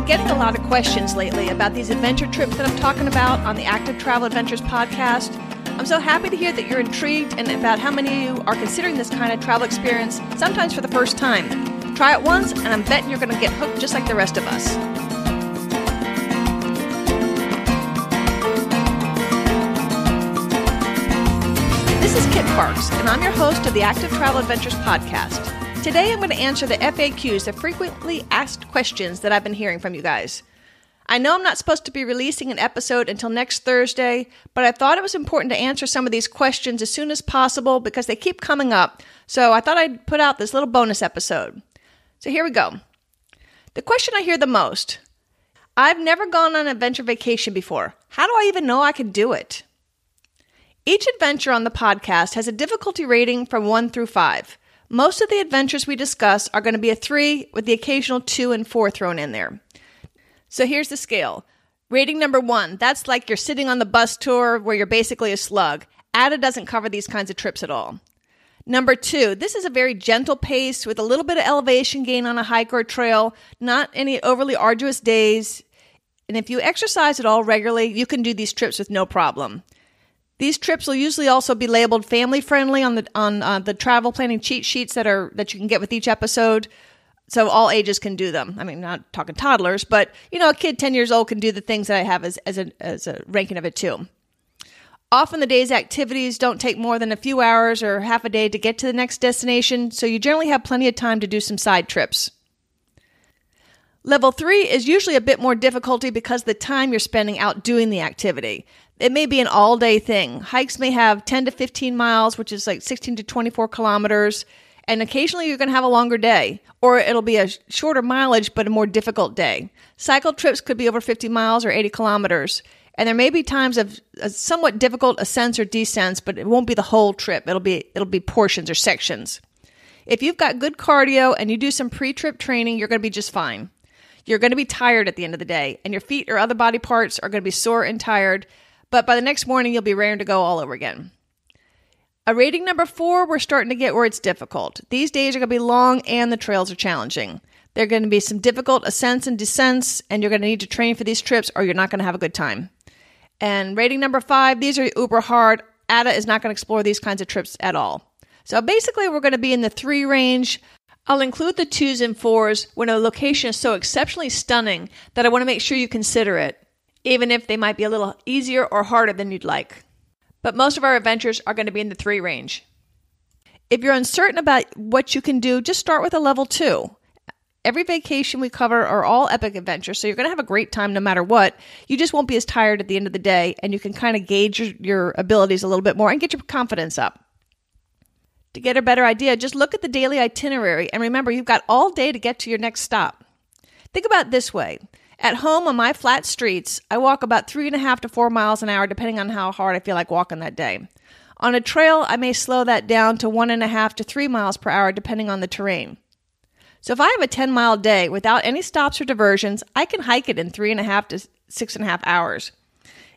getting a lot of questions lately about these adventure trips that I'm talking about on the Active Travel Adventures podcast. I'm so happy to hear that you're intrigued and about how many of you are considering this kind of travel experience, sometimes for the first time. Try it once, and I'm betting you're going to get hooked just like the rest of us. This is Kit Parks, and I'm your host of the Active Travel Adventures podcast. Today I'm going to answer the FAQs, the frequently asked questions that I've been hearing from you guys. I know I'm not supposed to be releasing an episode until next Thursday, but I thought it was important to answer some of these questions as soon as possible because they keep coming up, so I thought I'd put out this little bonus episode. So here we go. The question I hear the most: I've never gone on an adventure vacation before. How do I even know I can do it? Each adventure on the podcast has a difficulty rating from 1 through 5. Most of the adventures we discuss are going to be a 3 with the occasional 2 and 4 thrown in there. So here's the scale. Rating number 1, that's like you're sitting on the bus tour where you're basically a slug. ATA doesn't cover these kinds of trips at all. Number 2, this is a very gentle pace with a little bit of elevation gain on a hike or trail, not any overly arduous days. And if you exercise at all regularly, you can do these trips with no problem. These trips will usually also be labeled family friendly on the travel planning cheat sheets that you can get with each episode, so all ages can do them. I mean, not talking toddlers, but a kid 10 years old can do the things that I have as a ranking of it too. Often the day's activities don't take more than a few hours or half a day to get to the next destination, so you generally have plenty of time to do some side trips. Level 3 is usually a bit more difficulty because of the time you're spending out doing the activity. It may be an all-day thing. Hikes may have 10 to 15 miles, which is like 16 to 24 kilometers, and occasionally you're going to have a longer day, or it'll be a shorter mileage but a more difficult day. Cycle trips could be over 50 miles or 80 kilometers, and there may be times of somewhat difficult ascents or descents, but it won't be the whole trip. It'll be portions or sections. If you've got good cardio and you do some pre-trip training, you're going to be just fine. You're going to be tired at the end of the day, and your feet or other body parts are going to be sore and tired, but by the next morning, you'll be raring to go all over again. A rating number 4, we're starting to get where it's difficult. These days are going to be long and the trails are challenging. There are going to be some difficult ascents and descents, and you're going to need to train for these trips or you're not going to have a good time. And rating number 5, these are uber hard. ATA is not going to explore these kinds of trips at all. So basically, we're going to be in the 3 range. I'll include the 2s and 4s when a location is so exceptionally stunning that I want to make sure you consider it, even if they might be a little easier or harder than you'd like. But most of our adventures are going to be in the 3 range. If you're uncertain about what you can do, just start with a level 2. Every vacation we cover are all epic adventures, so you're going to have a great time no matter what. You just won't be as tired at the end of the day, and you can kind of gauge your abilities a little bit more and get your confidence up. To get a better idea, just look at the daily itinerary, and remember, you've got all day to get to your next stop. Think about it this way. At home on my flat streets, I walk about 3.5 to 4 miles an hour, depending on how hard I feel like walking that day. On a trail, I may slow that down to 1.5 to 3 miles per hour, depending on the terrain. So if I have a 10-mile day without any stops or diversions, I can hike it in 3.5 to 6.5 hours.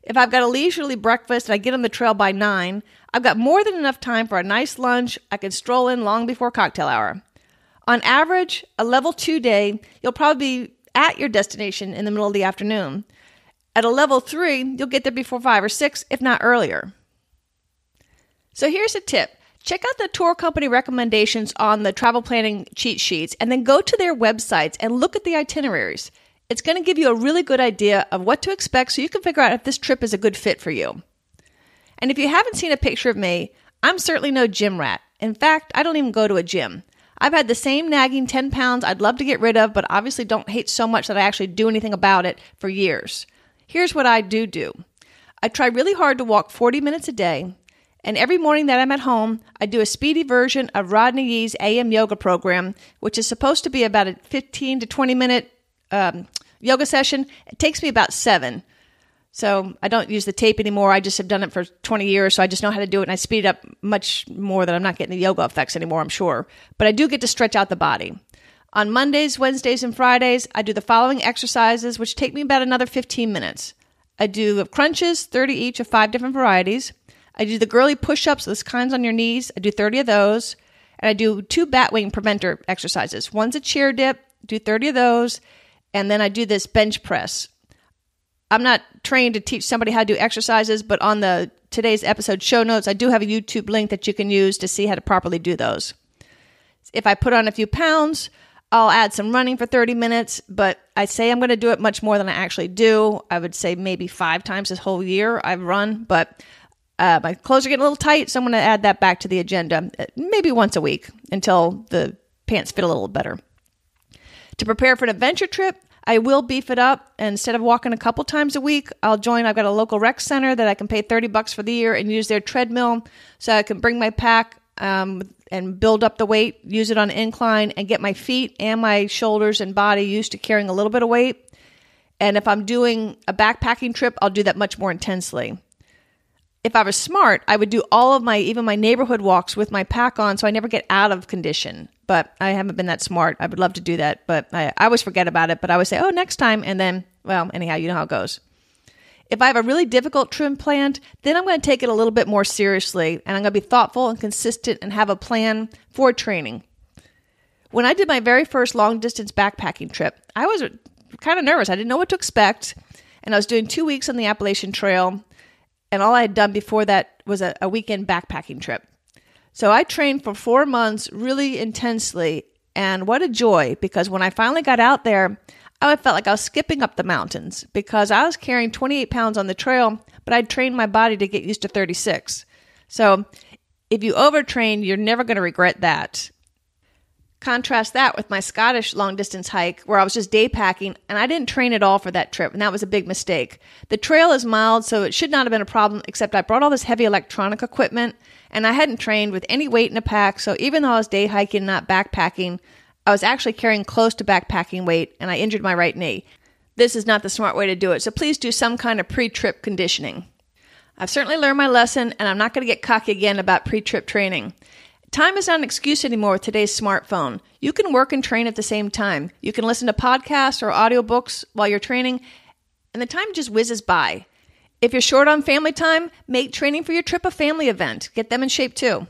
If I've got a leisurely breakfast and I get on the trail by 9, I've got more than enough time for a nice lunch. I can stroll in long before cocktail hour. On average, a level 2 day, you'll probably be at your destination in the middle of the afternoon. At a level 3, you'll get there before 5 or 6, if not earlier. So here's a tip. Check out the tour company recommendations on the travel planning cheat sheets and then go to their websites and look at the itineraries. It's going to give you a really good idea of what to expect so you can figure out if this trip is a good fit for you. And if you haven't seen a picture of me, I'm certainly no gym rat. In fact, I don't even go to a gym. I've had the same nagging 10 pounds I'd love to get rid of, but obviously don't hate so much that I actually do anything about it for years. Here's what I do. I try really hard to walk 40 minutes a day, and every morning that I'm at home, I do a speedy version of Rodney Yee's AM yoga program, which is supposed to be about a 15 to 20 minute yoga session. It takes me about 7. So I don't use the tape anymore. I just have done it for 20 years, so I just know how to do it, and I speed it up much more that I'm not getting the yoga effects anymore, I'm sure. But I do get to stretch out the body. On Mondays, Wednesdays, and Fridays, I do the following exercises, which take me about another 15 minutes. I do crunches, 30 each of 5 different varieties. I do the girly push-ups, those kinds on your knees. I do 30 of those. And I do 2 bat wing preventer exercises. One's a chair dip, do 30 of those. and then I do this bench press. I'm not trained to teach somebody how to do exercises, but on the today's episode show notes, I do have a YouTube link that you can use to see how to properly do those. If I put on a few pounds, I'll add some running for 30 minutes, but I say I'm going to do it much more than I actually do. I would say maybe 5 times this whole year I've run, but my clothes are getting a little tight, so I'm going to add that back to the agenda, maybe once a week until the pants fit a little better. To prepare for an adventure trip, I will beef it up. And instead of walking a couple times a week, I've got a local rec center that I can pay $30 for the year and use their treadmill so I can bring my pack and build up the weight, use it on an incline, and get my feet and my shoulders and body used to carrying a little bit of weight. And if I'm doing a backpacking trip, I'll do that much more intensely. If I was smart, I would do all of even my neighborhood walks with my pack on so I never get out of condition. But I haven't been that smart. I would love to do that, but I always forget about it. But I always say, oh, next time. And then, well, anyhow, you know how it goes. If I have a really difficult trip planned, then I'm going to take it a little bit more seriously. And I'm going to be thoughtful and consistent and have a plan for training. When I did my very first long-distance backpacking trip, I was kind of nervous. I didn't know what to expect. And I was doing 2 weeks on the Appalachian Trail. And all I had done before that was a weekend backpacking trip. So I trained for 4 months really intensely. And what a joy, because when I finally got out there, I felt like I was skipping up the mountains because I was carrying 28 pounds on the trail, but I'd trained my body to get used to 36. So if you overtrain, you're never going to regret that. Contrast that with my Scottish long-distance hike where I was just day packing, and I didn't train at all for that trip, and that was a big mistake. The trail is mild, so it should not have been a problem, except I brought all this heavy electronic equipment, and I hadn't trained with any weight in a pack, so even though I was day hiking, not backpacking, I was actually carrying close to backpacking weight, and I injured my right knee. This is not the smart way to do it, so please do some kind of pre-trip conditioning. I've certainly learned my lesson, and I'm not going to get cocky again about pre-trip training. Time is not an excuse anymore with today's smartphone. You can work and train at the same time. You can listen to podcasts or audiobooks while you're training, and the time just whizzes by. If you're short on family time, make training for your trip a family event. Get them in shape too.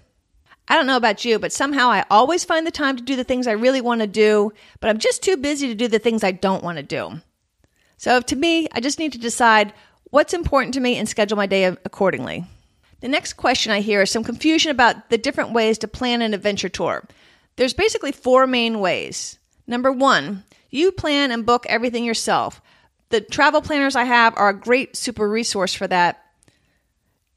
I don't know about you, but somehow I always find the time to do the things I really want to do, but I'm just too busy to do the things I don't want to do. So to me, I just need to decide what's important to me and schedule my day accordingly. The next question I hear is some confusion about the different ways to plan an adventure tour. There's basically 4 main ways. Number 1, you plan and book everything yourself. The travel planners I have are a great super resource for that.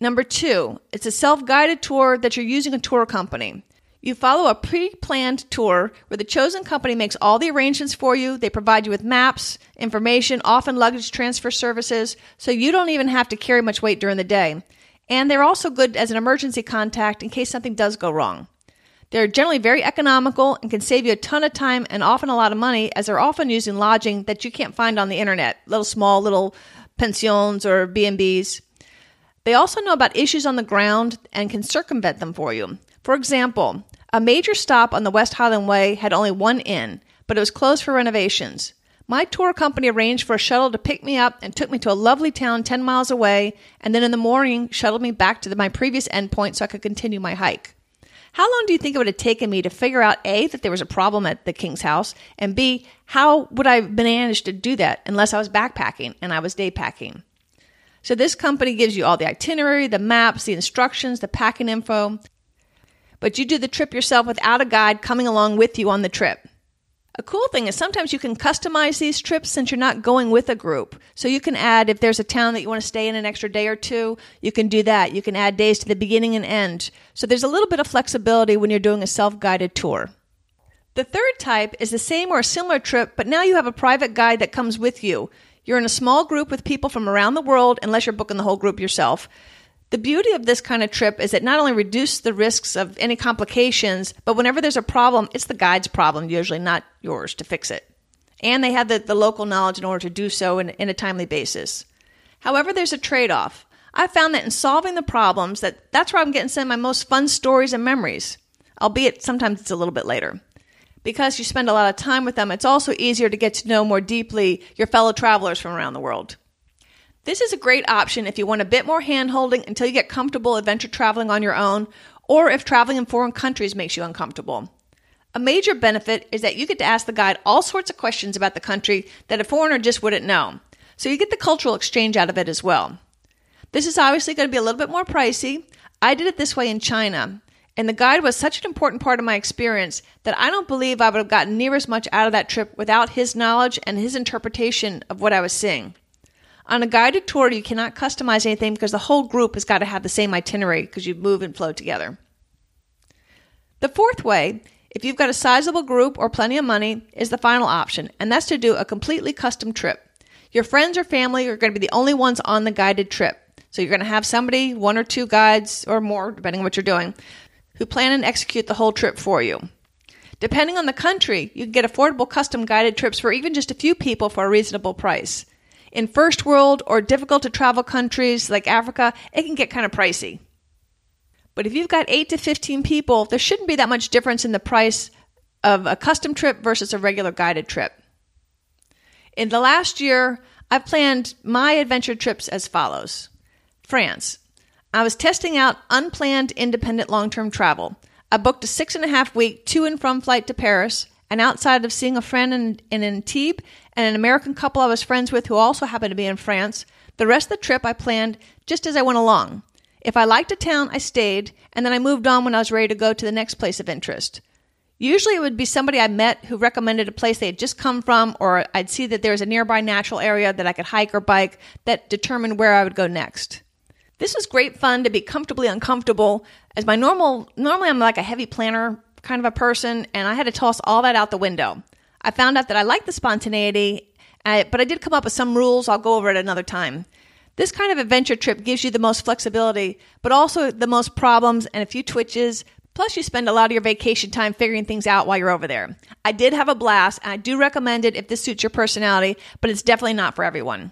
Number 2, it's a self-guided tour that you're using a tour company. You follow a pre-planned tour where the chosen company makes all the arrangements for you. They provide you with maps, information, often luggage transfer services, so you don't even have to carry much weight during the day. And they're also good as an emergency contact in case something does go wrong. They're generally very economical and can save you a ton of time and often a lot of money, as they're often using lodging that you can't find on the internet, little pensions or B&Bs. They also know about issues on the ground and can circumvent them for you. For example, a major stop on the West Highland Way had only one inn, but it was closed for renovations. My tour company arranged for a shuttle to pick me up and took me to a lovely town 10 miles away, and then in the morning shuttled me back to my previous endpoint so I could continue my hike. How long do you think it would have taken me to figure out, A, that there was a problem at the King's house, and B, how would I have managed to do that unless I was backpacking and I was day packing? So this company gives you all the itinerary, the maps, the instructions, the packing info, but you do the trip yourself without a guide coming along with you on the trip. A cool thing is sometimes you can customize these trips since you're not going with a group. So you can add, if there's a town that you want to stay in an extra day or two, you can do that. You can add days to the beginning and end. So there's a little bit of flexibility when you're doing a self-guided tour. The third type is the same or a similar trip, but now you have a private guide that comes with you. You're in a small group with people from around the world, unless you're booking the whole group yourself. The beauty of this kind of trip is it not only reduces the risks of any complications, but whenever there's a problem, it's the guide's problem, usually not yours, to fix it. And they have the local knowledge in order to do so in a timely basis. However, there's a trade-off. I found that in solving the problems, that's where I'm getting some of my most fun stories and memories, albeit sometimes it's a little bit later. Because you spend a lot of time with them, it's also easier to get to know more deeply your fellow travelers from around the world. This is a great option if you want a bit more hand-holding until you get comfortable adventure traveling on your own, or if traveling in foreign countries makes you uncomfortable. A major benefit is that you get to ask the guide all sorts of questions about the country that a foreigner just wouldn't know. So you get the cultural exchange out of it as well. This is obviously going to be a little bit more pricey. I did it this way in China, and the guide was such an important part of my experience that I don't believe I would have gotten near as much out of that trip without his knowledge and his interpretation of what I was seeing. On a guided tour, you cannot customize anything because the whole group has got to have the same itinerary because you move and flow together. The fourth way, if you've got a sizable group or plenty of money, is the final option, and that's to do a completely custom trip. Your friends or family are going to be the only ones on the guided trip. So you're going to have somebody, one or two guides or more, depending on what you're doing, who plan and execute the whole trip for you. Depending on the country, you can get affordable custom guided trips for even just a few people for a reasonable price. In first world or difficult to travel countries like Africa, it can get kind of pricey. But if you've got 8 to 15 people, there shouldn't be that much difference in the price of a custom trip versus a regular guided trip. In the last year, I've planned my adventure trips as follows. France. I was testing out unplanned independent long-term travel. I booked a 6.5-week to and from flight to Paris, and outside of seeing a friend in Antibes and an American couple I was friends with who also happened to be in France, the rest of the trip I planned just as I went along. If I liked a town, I stayed, and then I moved on when I was ready to go to the next place of interest. Usually it would be somebody I met who recommended a place they had just come from, or I'd see that there was a nearby natural area that I could hike or bike that determined where I would go next. This was great fun to be comfortably uncomfortable, as normally I'm like a heavy planner kind of a person, and I had to toss all that out the window. I found out that I like the spontaneity, but I did come up with some rules. I'll go over it another time. This kind of adventure trip gives you the most flexibility, but also the most problems and a few twitches. Plus, you spend a lot of your vacation time figuring things out while you're over there. I did have a blast, and I do recommend it if this suits your personality, but it's definitely not for everyone.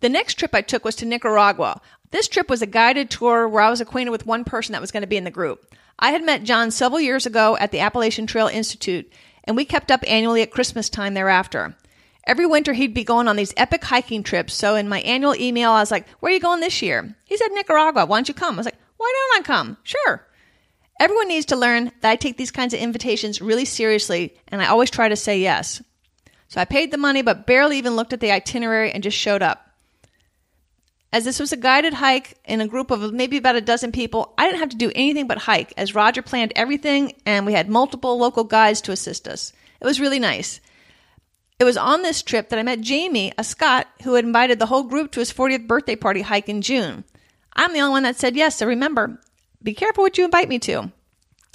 The next trip I took was to Nicaragua. This trip was a guided tour where I was acquainted with one person that was going to be in the group. I had met John several years ago at the Appalachian Trail Institute, and we kept up annually at Christmas time thereafter. Every winter, he'd be going on these epic hiking trips, so in my annual email, I was like, "Where are you going this year?" He said, "Nicaragua. Why don't you come?" I was like, "Why don't I come?" "Sure." Everyone needs to learn that I take these kinds of invitations really seriously, and I always try to say yes. So I paid the money, but barely even looked at the itinerary and just showed up. As this was a guided hike in a group of maybe about a dozen people, I didn't have to do anything but hike, as Roger planned everything, and we had multiple local guides to assist us. It was really nice. It was on this trip that I met Jamie, a Scot, who had invited the whole group to his 40th birthday party hike in June. I'm the only one that said yes, so remember, be careful what you invite me to.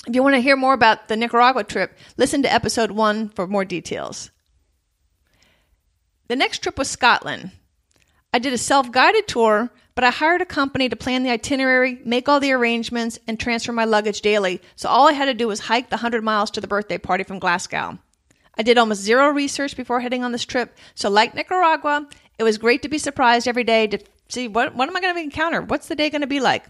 If you want to hear more about the Nicaragua trip, listen to episode 1 for more details. The next trip was Scotland. I did a self-guided tour, but I hired a company to plan the itinerary, make all the arrangements, and transfer my luggage daily, so all I had to do was hike the 100 miles to the birthday party from Glasgow. I did almost zero research before heading on this trip, so like Nicaragua, it was great to be surprised every day to see what am I going to encounter? What's the day going to be like?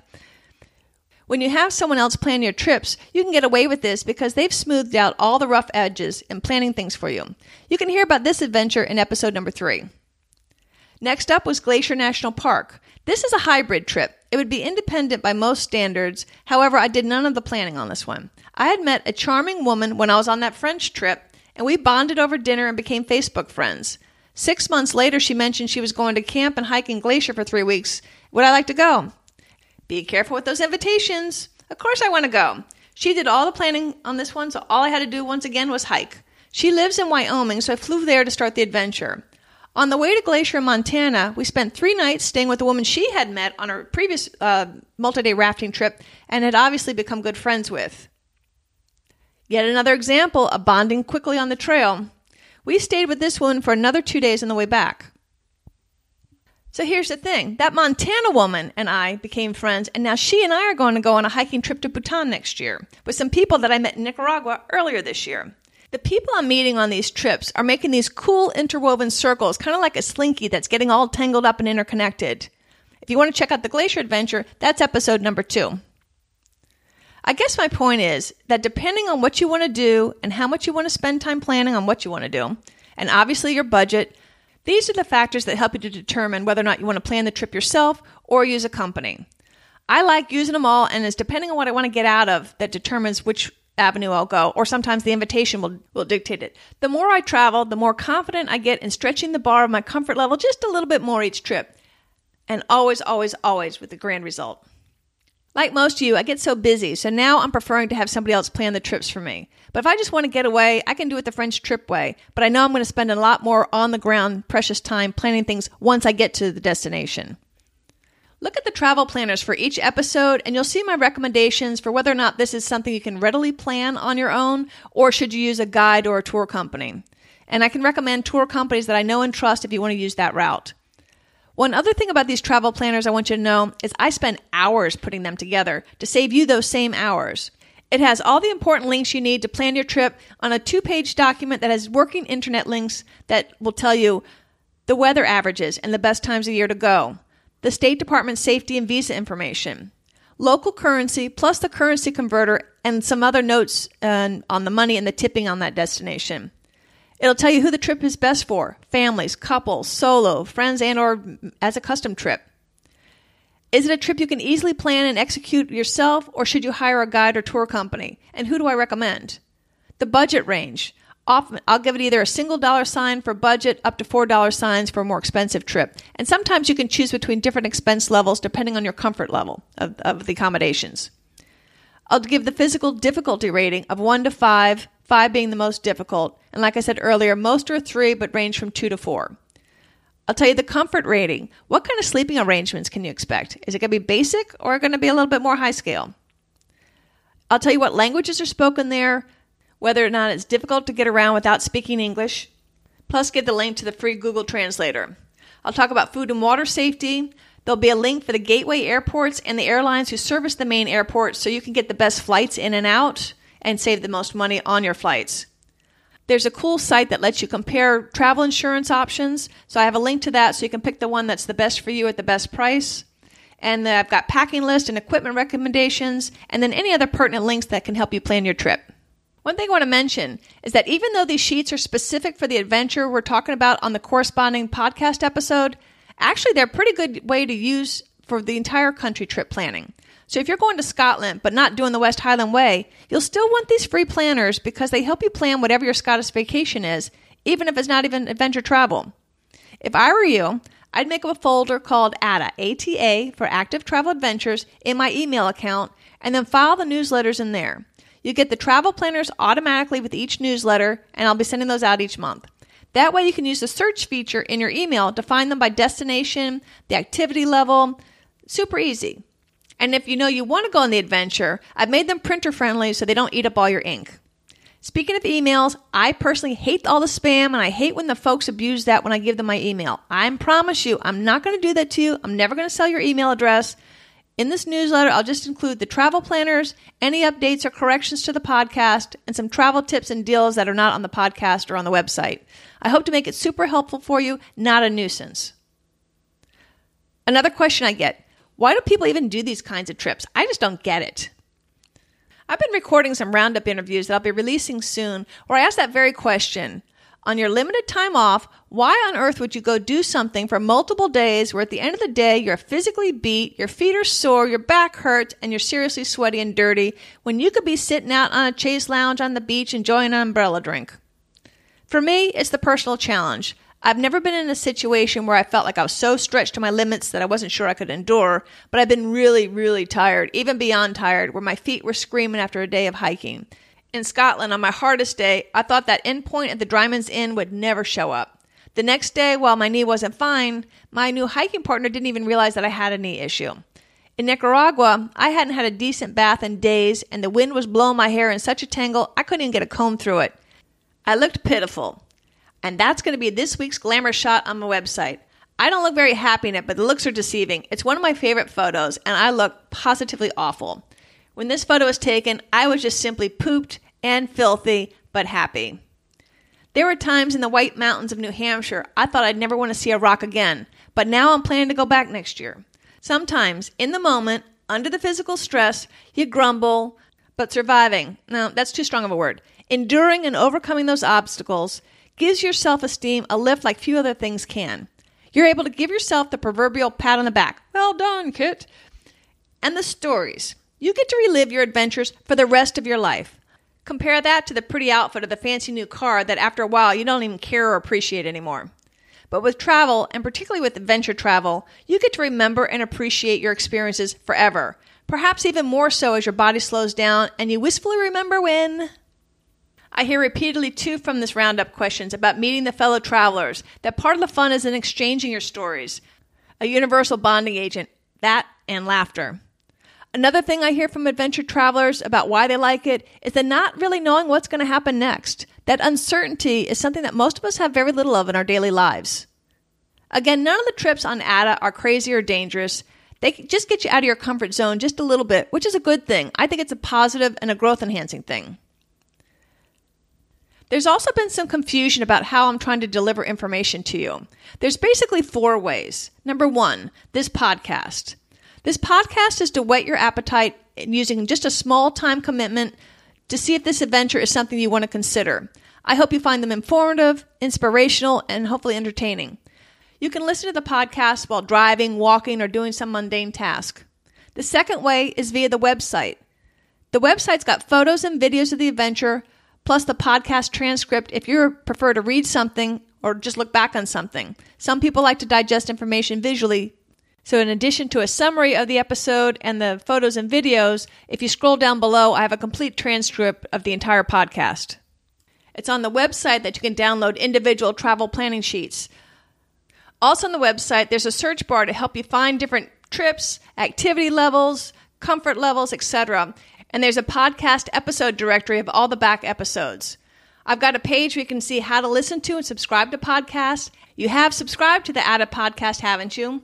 When you have someone else plan your trips, you can get away with this because they've smoothed out all the rough edges in planning things for you. You can hear about this adventure in episode number 3. Next up was Glacier National Park. This is a hybrid trip. It would be independent by most standards. However, I did none of the planning on this one. I had met a charming woman when I was on that French trip, and we bonded over dinner and became Facebook friends. 6 months later, she mentioned she was going to camp and hike in Glacier for 3 weeks. Would I like to go? Be careful with those invitations. Of course I want to go. She did all the planning on this one, so all I had to do once again was hike. She lives in Wyoming, so I flew there to start the adventure. On the way to Glacier, Montana, we spent 3 nights staying with a woman she had met on her previous multi-day rafting trip and had obviously become good friends with. Yet another example of bonding quickly on the trail. We stayed with this woman for another 2 days on the way back. So here's the thing. That Montana woman and I became friends, and now she and I are going to go on a hiking trip to Bhutan next year with some people that I met in Nicaragua earlier this year. The people I'm meeting on these trips are making these cool interwoven circles, kind of like a slinky that's getting all tangled up and interconnected. If you want to check out the Glacier Adventure, that's episode number 2. I guess my point is that depending on what you want to do and how much you want to spend time planning on what you want to do, and obviously your budget, these are the factors that help you to determine whether or not you want to plan the trip yourself or use a company. I like using them all, and it's depending on what I want to get out of that determines which avenue I'll go, or sometimes the invitation will dictate it. The more I travel, the more confident I get in stretching the bar of my comfort level just a little bit more each trip. And always, always, always with the grand result. Like most of you, I get so busy, so now I'm preferring to have somebody else plan the trips for me. But if I just want to get away, I can do it the French trip way. But I know I'm going to spend a lot more on-the-ground, precious time planning things once I get to the destination. Look at the travel planners for each episode, and you'll see my recommendations for whether or not this is something you can readily plan on your own, or should you use a guide or a tour company. And I can recommend tour companies that I know and trust if you want to use that route. One other thing about these travel planners I want you to know is I spend hours putting them together to save you those same hours. It has all the important links you need to plan your trip on a 2-page document that has working internet links that will tell you the weather averages and the best times of year to go, the State Department safety and visa information, local currency plus the currency converter, and some other notes on the money and the tipping on that destination. It'll tell you who the trip is best for: families, couples, solo, friends, and or as a custom trip. Is it a trip you can easily plan and execute yourself, or should you hire a guide or tour company? And who do I recommend? The budget range. Often, I'll give it either a single dollar sign for budget up to $4 signs for a more expensive trip. And sometimes you can choose between different expense levels depending on your comfort level of the accommodations. I'll give the physical difficulty rating of 1 to 5, 5 being the most difficult. And like I said earlier, most are 3, but range from 2 to 4. I'll tell you the comfort rating. What kind of sleeping arrangements can you expect? Is it going to be basic or going to be a little bit more high scale? I'll tell you what languages are spoken there, whether or not it's difficult to get around without speaking English, plus give the link to the free Google Translator. I'll talk about food and water safety. There'll be a link for the gateway airports and the airlines who service the main airports so you can get the best flights in and out and save the most money on your flights. There's a cool site that lets you compare travel insurance options. So I have a link to that so you can pick the one that's the best for you at the best price. And I've got packing list and equipment recommendations, and then any other pertinent links that can help you plan your trip. One thing I want to mention is that even though these sheets are specific for the adventure we're talking about on the corresponding podcast episode, actually they're a pretty good way to use for the entire country trip planning. So if you're going to Scotland but not doing the West Highland Way, you'll still want these free planners because they help you plan whatever your Scottish vacation is, even if it's not even adventure travel. If I were you, I'd make up a folder called ATA, ATA for Active Travel Adventures, in my email account, and then file the newsletters in there. You get the travel planners automatically with each newsletter, and I'll be sending those out each month. That way you can use the search feature in your email to find them by destination, the activity level. Super easy. And if you know you want to go on the adventure, I've made them printer friendly so they don't eat up all your ink. Speaking of emails, I personally hate all the spam, and I hate when the folks abuse that when I give them my email. I promise you, I'm not going to do that to you. I'm never going to sell your email address. In this newsletter, I'll just include the travel planners, any updates or corrections to the podcast, and some travel tips and deals that are not on the podcast or on the website. I hope to make it super helpful for you, not a nuisance. Another question I get: why do people even do these kinds of trips? I just don't get it. I've been recording some roundup interviews that I'll be releasing soon where I ask that very question. On your limited time off, why on earth would you go do something for multiple days where at the end of the day you're physically beat, your feet are sore, your back hurts, and you're seriously sweaty and dirty when you could be sitting out on a chaise lounge on the beach enjoying an umbrella drink? For me, it's the personal challenge. I've never been in a situation where I felt like I was so stretched to my limits that I wasn't sure I could endure, but I've been really, really tired, even beyond tired, where my feet were screaming after a day of hiking. In Scotland, on my hardest day, I thought that endpoint at the Dryman's Inn would never show up. The next day, while my knee wasn't fine, my new hiking partner didn't even realize that I had a knee issue. In Nicaragua, I hadn't had a decent bath in days, and the wind was blowing my hair in such a tangle, I couldn't even get a comb through it. I looked pitiful. And that's going to be this week's glamour shot on my website. I don't look very happy in it, but the looks are deceiving. It's one of my favorite photos, and I look positively awful. When this photo was taken, I was just simply pooped and filthy, but happy. There were times in the White Mountains of New Hampshire I thought I'd never want to see a rock again, but now I'm planning to go back next year. Sometimes, in the moment, under the physical stress, you grumble, but surviving, no, that's too strong of a word, enduring and overcoming those obstacles gives your self-esteem a lift like few other things can. You're able to give yourself the proverbial pat on the back. Well done, Kit. And the stories. You get to relive your adventures for the rest of your life. Compare that to the pretty outfit or the fancy new car that after a while you don't even care or appreciate anymore. But with travel, and particularly with adventure travel, you get to remember and appreciate your experiences forever. Perhaps even more so as your body slows down and you wistfully remember when. I hear repeatedly too from this roundup questions about meeting the fellow travelers, that part of the fun is in exchanging your stories. A universal bonding agent, that and laughter. Another thing I hear from adventure travelers about why they like it is the not really knowing what's going to happen next. That uncertainty is something that most of us have very little of in our daily lives. Again, none of the trips on ATA are crazy or dangerous. They just get you out of your comfort zone just a little bit, which is a good thing. I think it's a positive and a growth-enhancing thing. There's also been some confusion about how I'm trying to deliver information to you. There's basically 4 ways. Number 1, this podcast. This podcast is to whet your appetite using just a small time commitment to see if this adventure is something you want to consider. I hope you find them informative, inspirational, and hopefully entertaining. You can listen to the podcast while driving, walking, or doing some mundane task. The second way is via the website. The website's got photos and videos of the adventure, plus the podcast transcript if you prefer to read something or just look back on something. Some people like to digest information visually. So in addition to a summary of the episode and the photos and videos, if you scroll down below, I have a complete transcript of the entire podcast. It's on the website that you can download individual travel planning sheets. Also on the website, there's a search bar to help you find different trips, activity levels, comfort levels, etc. And there's a podcast episode directory of all the back episodes. I've got a page where you can see how to listen to and subscribe to podcasts. You have subscribed to the ATA podcast, haven't you?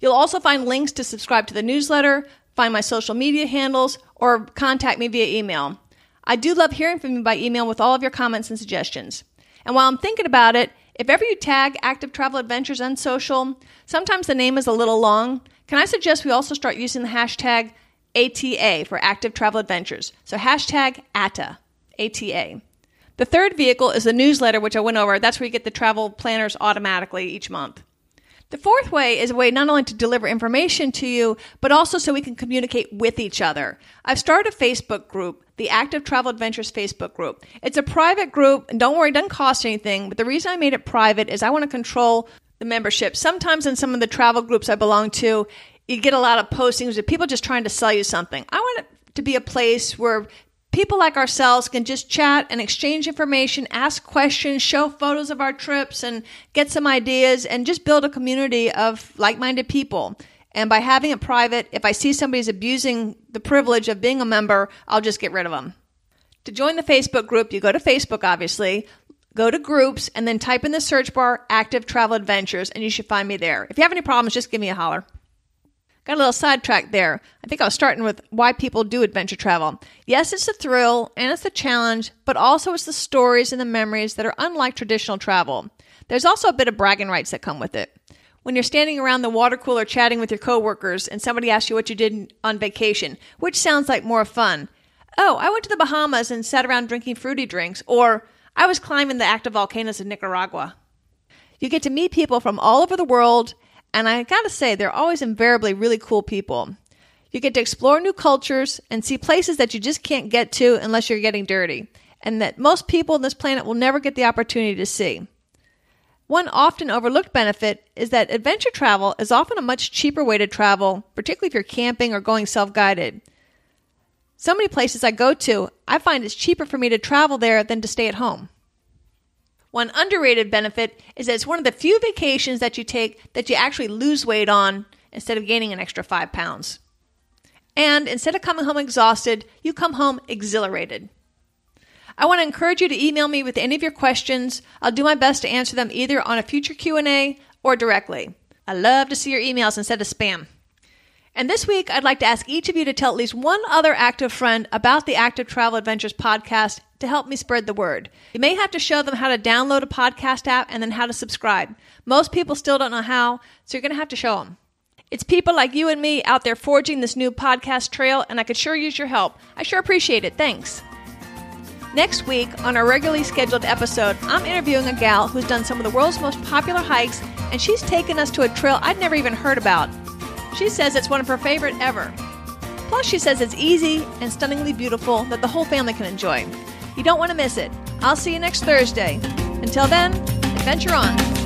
You'll also find links to subscribe to the newsletter, find my social media handles, or contact me via email. I do love hearing from you by email with all of your comments and suggestions. And while I'm thinking about it, if ever you tag Active Travel Adventures on social, sometimes the name is a little long, can I suggest we also start using the hashtag ATA for Active Travel Adventures. So hashtag ATA, ATA. The third vehicle is the newsletter, which I went over. That's where you get the travel planners automatically each month. The fourth way is a way not only to deliver information to you, but also so we can communicate with each other. I've started a Facebook group, the Active Travel Adventures Facebook group. It's a private group, and don't worry, it doesn't cost anything, but the reason I made it private is I want to control the membership. Sometimes in some of the travel groups I belong to, you get a lot of postings of people just trying to sell you something. I want it to be a place where people like ourselves can just chat and exchange information, ask questions, show photos of our trips, and get some ideas, and just build a community of like-minded people. And by having it private, if I see somebody's abusing the privilege of being a member, I'll just get rid of them. To join the Facebook group, you go to Facebook, obviously, go to groups, and then type in the search bar, Active Travel Adventures, and you should find me there. If you have any problems, just give me a holler. Got a little sidetracked there. I think I was starting with why people do adventure travel. Yes, it's the thrill and it's the challenge, but also it's the stories and the memories that are unlike traditional travel. There's also a bit of bragging rights that come with it. When you're standing around the water cooler chatting with your coworkers and somebody asks you what you did on vacation, which sounds like more fun? Oh, I went to the Bahamas and sat around drinking fruity drinks, or I was climbing the active volcanoes of Nicaragua. You get to meet people from all over the world, and I gotta say, they're always invariably really cool people. You get to explore new cultures and see places that you just can't get to unless you're getting dirty, and that most people on this planet will never get the opportunity to see. One often overlooked benefit is that adventure travel is often a much cheaper way to travel, particularly if you're camping or going self-guided. So many places I go to, I find it's cheaper for me to travel there than to stay at home. One underrated benefit is that it's one of the few vacations that you take that you actually lose weight on instead of gaining an extra 5 pounds. And instead of coming home exhausted, you come home exhilarated. I want to encourage you to email me with any of your questions. I'll do my best to answer them either on a future Q&A or directly. I love to see your emails instead of spam. And this week, I'd like to ask each of you to tell at least one other active friend about the Active Travel Adventures podcast to help me spread the word. You may have to show them how to download a podcast app and then how to subscribe. Most people still don't know how, so you're going to have to show them. It's people like you and me out there forging this new podcast trail, and I could sure use your help. I sure appreciate it. Thanks. Next week, on our regularly scheduled episode, I'm interviewing a gal who's done some of the world's most popular hikes, and she's taken us to a trail I'd never even heard about. She says it's one of her favorite ever. Plus, she says it's easy and stunningly beautiful that the whole family can enjoy. You don't want to miss it. I'll see you next Thursday. Until then, adventure on.